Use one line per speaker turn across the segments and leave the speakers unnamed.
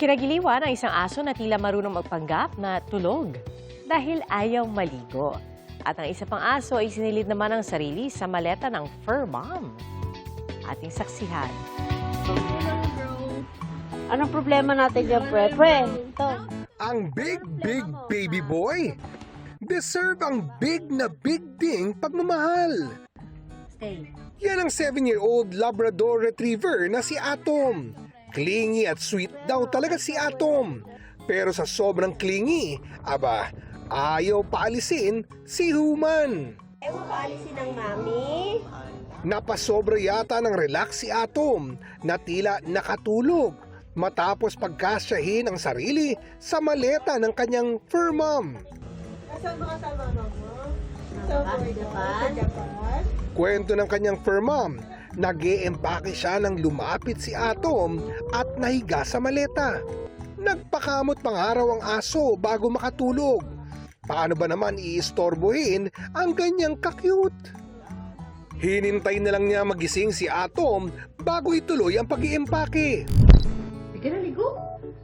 Kinagiliwan ang isang aso na tila marunong magpanggap na tulog dahil ayaw maligo. At ang isa pang aso ay sinilid naman ang sarili sa maleta ng fur mom. Ating saksihan.
Anong problema natin dyan, Pre? Ito.
Ang big baby boy deserve ang big na big ding pagmamahal.
Stay.
Yan ang 7-year-old Labrador Retriever na si Atom. Clingy at sweet daw talaga si Atom. Pero sa sobrang clingy, ayaw paalisin si Human.
Ayaw paalisin ng mami.
Napasobra yata ng relax si Atom na tila nakatulog matapos pagkasyahin ang sarili sa maleta ng kanyang fur mom.
Nasaan mga kasama mo? Sa Japan?
Kwento ng kanyang fur mom, nag-e-empake siya nang lumapit si Atom at nahiga sa maleta. Nagpakamot pang araw ang aso bago makatulog. Paano ba naman iistorbohin ang ganyang ka-cute? Hinintay na lang niya magising si Atom bago ituloy ang pag-iempake.
Sige na, ligo.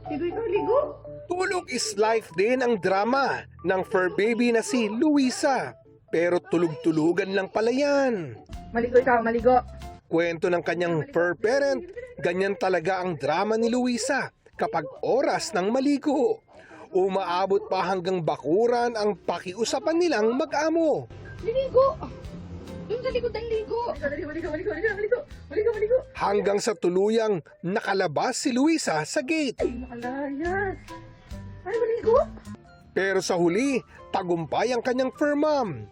Ligo ikaw, ligo.
Tulog is life din ang drama ng fur baby na si Luisa. Pero tulog-tulugan lang pala yan.
Maligo ikaw, maligo.
Kwento ng kanyang fur parent, ganyan talaga ang drama ni Luisa kapag oras ng maligo. Umaabot pa hanggang bakuran ang pakiusapan nilang mag-amo.
Ligo. Doon sa likod ng ligo. Maligo.
Hanggang sa tuluyang nakalabas si Luisa sa gate.
Makalayas. Ay, maligo.
Pero sa huli, tagumpay ang kanyang fur mom.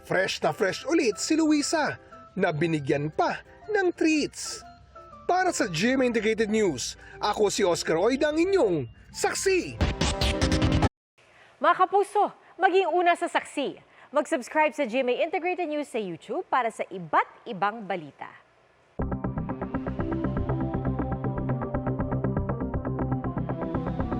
Fresh na fresh ulit si Luisa na binigyan pa ng treats. Para sa GMA Integrated News, ako si Oscar Oid, ang inyong saksi.
Mga kapuso, maging una sa saksi. Mag-subscribe sa GMA Integrated News sa YouTube para sa iba't ibang balita.